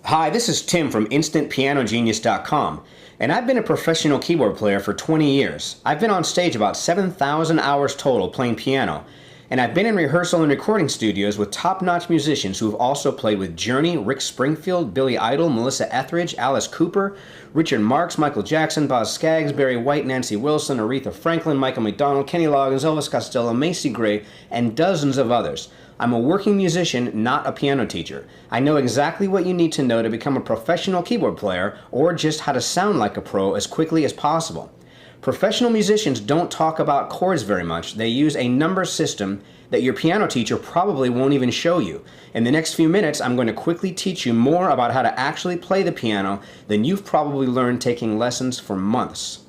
Hi, this is Tim from InstantPianoGenius.com, and I've been a professional keyboard player for 20 years. I've been on stage about 7,000 hours total playing piano, and I've been in rehearsal and recording studios with top-notch musicians who have also played with Journey, Rick Springfield, Billy Idol, Melissa Etheridge, Alice Cooper, Richard Marx, Michael Jackson, Boz Scaggs, Barry White, Nancy Wilson, Aretha Franklin, Michael McDonald, Kenny Loggins, Elvis Costello, Macy Gray, and dozens of others. I'm a working musician, not a piano teacher. I know exactly what you need to know to become a professional keyboard player or just how to sound like a pro as quickly as possible. Professional musicians don't talk about chords very much. They use a number system that your piano teacher probably won't even show you. In the next few minutes, I'm going to quickly teach you more about how to actually play the piano than you've probably learned taking lessons for months.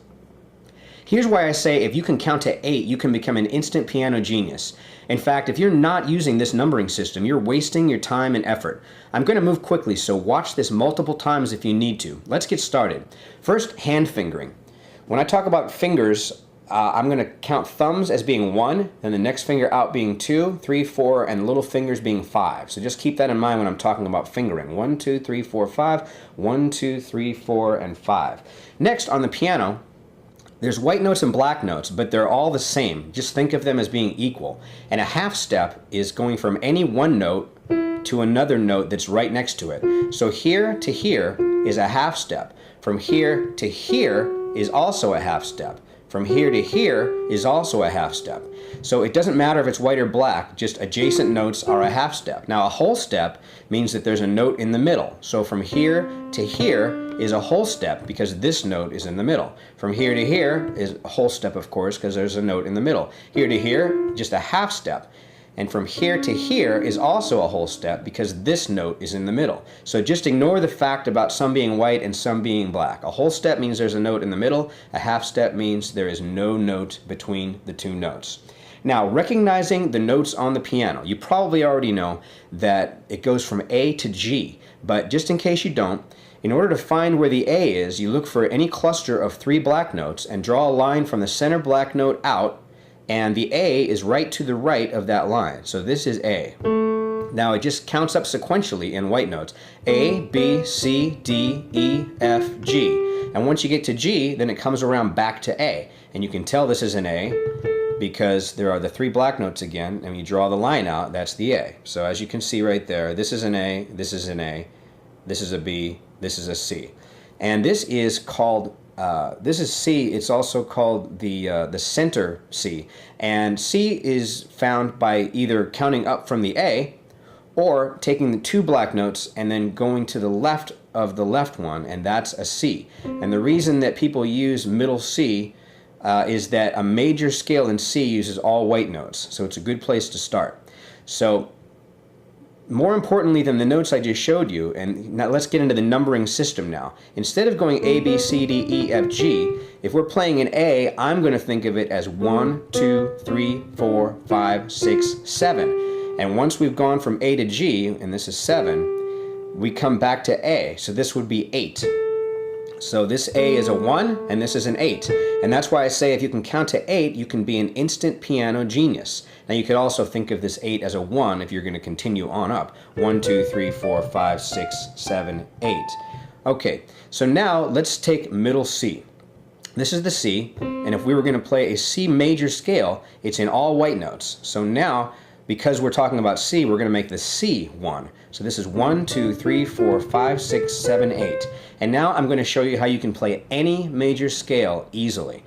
Here's why I say if you can count to 8, you can become an instant piano genius. In fact, if you're not using this numbering system, you're wasting your time and effort. I'm going to move quickly, so watch this multiple times if you need to. Let's get started. First, hand fingering. When I talk about fingers, I'm going to count thumbs as being 1, then the next finger out being 2, 3, 4, and little fingers being 5. So just keep that in mind when I'm talking about fingering. 1, 2, 3, 4, 5. 1, 2, 3, 4, and 5. Next, on the piano, there's white notes and black notes, but they're all the same. Just think of them as being equal. And a half step is going from any one note to another note that's right next to it. So here to here is a half step. From here to here is also a half step. From here to here is also a half step. So it doesn't matter if it's white or black, just adjacent notes are a half step. Now a whole step means that there's a note in the middle. So from here to here is a whole step because this note is in the middle. From here to here is a whole step, of course, because there's a note in the middle. Here to here, just a half step. And from here to here is also a whole step because this note is in the middle. So just ignore the fact about some being white and some being black. A whole step means there's a note in the middle. A half step means there is no note between the two notes. Now, recognizing the notes on the piano, you probably already know that it goes from A to G, but just in case you don't, in order to find where the A is, you look for any cluster of 3 black notes and draw a line from the center black note out, and the A is right to the right of that line. So this is A. Now it just counts up sequentially in white notes. A, B, C, D, E, F, G. And once you get to G, then it comes around back to A. And you can tell this is an A because there are the 3 black notes again, and you draw the line out, that's the A. So as you can see right there, this is an A, this is an A, this is a B, this is a C. And this is called this is C. It's also called the center C, and C is found by either counting up from the A or taking the 2 black notes and then going to the left of the left one, and that's a C. And the reason that people use middle C is that a major scale in C uses all white notes, so it's a good place to start. So more importantly than the notes I just showed you, and now let's get into the numbering system now. Instead of going A, B, C, D, E, F, G, if we're playing an A, I'm going to think of it as 1, 2, 3, 4, 5, 6, 7. And once we've gone from A to G, and this is 7, we come back to A. So this would be 8. So this A is a 1, and this is an 8. And that's why I say if you can count to 8, you can be an instant piano genius. Now you could also think of this 8 as a 1 if you're going to continue on up. 1, 2, 3, 4, 5, 6, 7, 8. Okay, so now let's take middle C. This is the C, and if we were going to play a C major scale, it's in all white notes. So now, because we're talking about C, we're going to make the C 1. So this is 1, 2, 3, 4, 5, 6, 7, 8. And now I'm going to show you how you can play any major scale easily.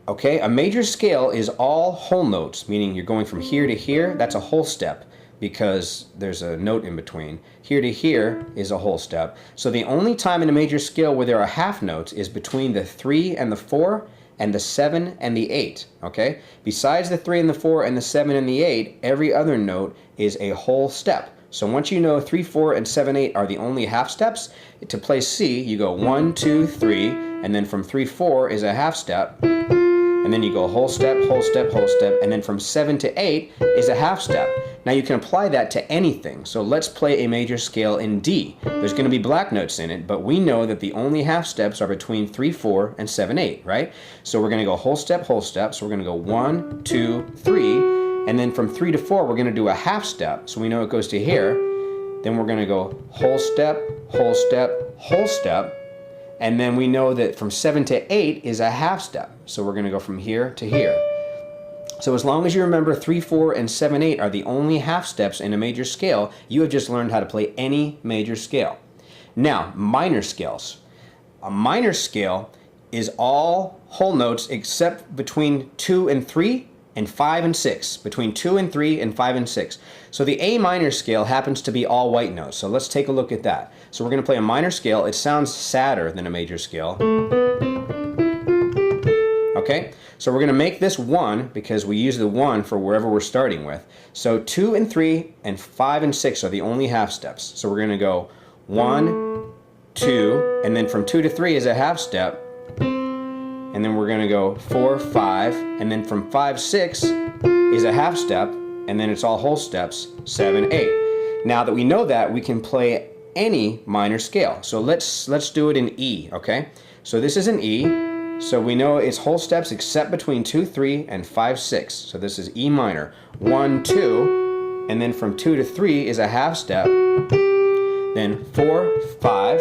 Okay, a major scale is all whole notes, meaning you're going from here to here. That's a whole step because there's a note in between. Here to here is a whole step. So the only time in a major scale where there are half notes is between the 3 and the 4 and the 7 and the 8, okay? Besides the 3 and the 4 and the 7 and the 8, every other note is a whole step. So once you know 3, 4, and 7, 8 are the only half steps, to play C, you go 1, 2, 3, and then from 3, 4 is a half step, and then you go whole step, whole step, whole step, and then from 7 to 8 is a half step. Now you can apply that to anything. So let's play a major scale in D. There's going to be black notes in it, but we know that the only half steps are between 3, 4, and 7, 8, right? So we're going to go whole step, so we're going to go 1, 2, 3, and then from 3 to 4 we're going to do a half step. So we know it goes to here, then we're going to go whole step, whole step, whole step, and then we know that from 7 to 8 is a half step. So we're going to go from here to here. So as long as you remember 3, 4, and 7, 8 are the only half steps in a major scale, you have just learned how to play any major scale. Now, minor scales. A minor scale is all whole notes except between 2 and 3 and 5 and 6. Between 2 and 3 and 5 and 6. So the A minor scale happens to be all white notes. So let's take a look at that. So we're going to play a minor scale. It sounds sadder than a major scale. Okay, so we're going to make this 1 because we use the 1 for wherever we're starting with. So 2 and 3 and 5 and 6 are the only half steps. So we're going to go 1, 2, and then from 2 to 3 is a half step. And then we're going to go 4, 5, and then from 5, 6 is a half step, and then it's all whole steps, 7, 8. Now that we know that, we can play any minor scale. So let's do it in E, okay? So this is an E. So we know it's whole steps except between 2, 3, and 5, 6. So this is E minor. 1, 2, and then from 2 to 3 is a half step. Then 4, 5.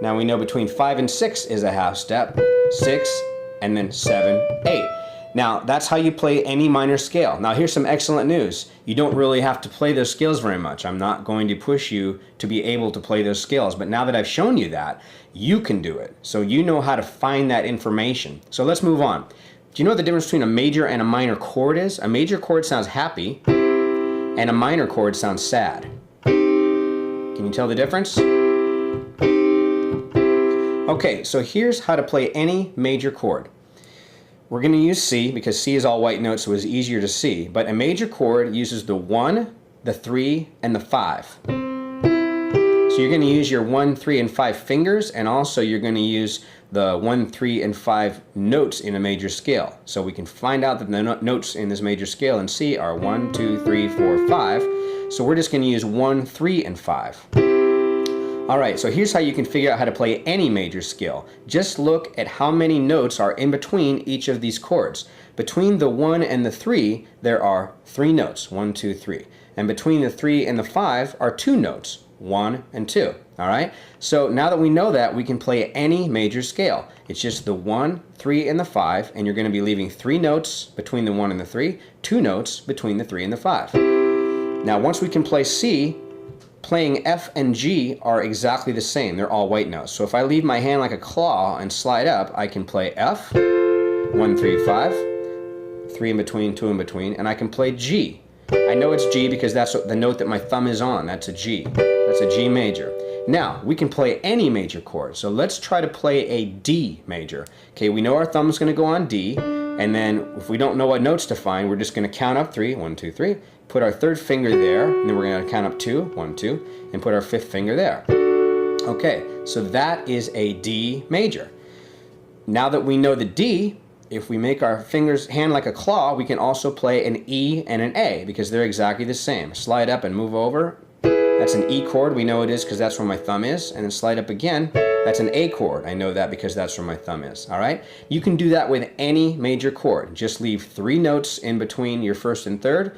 Now we know between 5 and 6 is a half step. 6, and then 7, 8. Now that's how you play any minor scale. Now here's some excellent news. You don't really have to play those scales very much. I'm not going to push you to be able to play those scales, but now that I've shown you that, you can do it. So you know how to find that information. So let's move on. Do you know what the difference between a major and a minor chord is? A major chord sounds happy, and a minor chord sounds sad. Can you tell the difference? Okay, so here's how to play any major chord. We're going to use C because C is all white notes, so it's easier to see. But a major chord uses the 1, the 3, and the 5. So you're going to use your 1, 3, and 5 fingers, and also you're going to use the 1, 3, and 5 notes in a major scale. So we can find out that the notes in this major scale in C are 1, 2, 3, 4, 5. So we're just going to use 1, 3, and 5. Alright, so here's how you can figure out how to play any major scale. Just look at how many notes are in between each of these chords. Between the 1 and the 3, there are 3 notes, 1, 2, 3. And between the 3 and the 5 are 2 notes, 1 and 2. Alright, so now that we know that, we can play any major scale. It's just the 1, 3, and the 5, and you're going to be leaving 3 notes between the 1 and the 3, 2 notes between the 3 and the 5. Now once we can play C, playing F and G are exactly the same. They're all white notes. So if I leave my hand like a claw and slide up, I can play F, 1, 3, 5, 3 in between, 2 in between, and I can play G. I know it's G because that's the note that my thumb is on. That's a G. That's a G major. Now, we can play any major chord. So let's try to play a D major. Okay, we know our thumb's going to go on D, and then if we don't know what notes to find, we're just going to count up 3, 1, 2, 3, put our third finger there, and then we're going to count up 2, 1, 2, and put our fifth finger there. Okay, so that is a D major. Now that we know the D, if we make our hand like a claw, we can also play an E and an A because they're exactly the same. Slide up and move over. That's an E chord. We know it is because that's where my thumb is. And then slide up again. That's an A chord. I know that because that's where my thumb is. All right? You can do that with any major chord. Just leave 3 notes in between your first and third,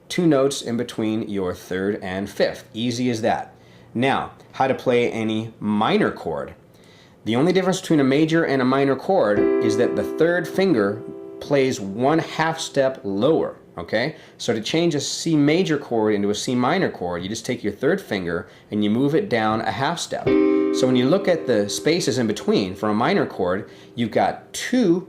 2 notes in between your third and fifth. Easy as that. Now, how to play any minor chord. The only difference between a major and a minor chord is that the third finger plays 1/2 step lower, okay? So to change a C major chord into a C minor chord, you just take your third finger and you move it down a 1/2 step. So when you look at the spaces in between, for a minor chord, you've got 2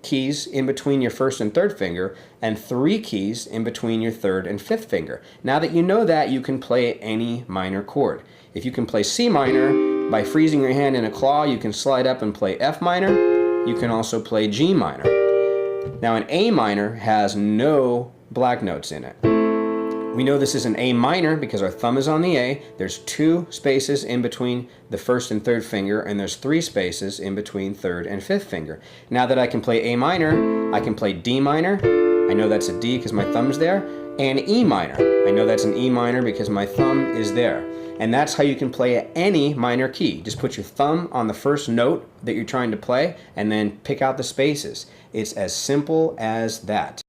keys in between your first and third finger and 3 keys in between your third and fifth finger. Now that you know that, you can play any minor chord. If you can play C minor, by freezing your hand in a claw, you can slide up and play F minor. You can also play G minor. Now an A minor has no black notes in it. We know this is an A minor because our thumb is on the A. There's 2 spaces in between the first and third finger, and there's 3 spaces in between third and fifth finger. Now that I can play A minor, I can play D minor. I know that's a D because my thumb's there. And E minor. I know that's an E minor because my thumb is there. And that's how you can play any minor key. Just put your thumb on the first note that you're trying to play and then pick out the spaces. It's as simple as that.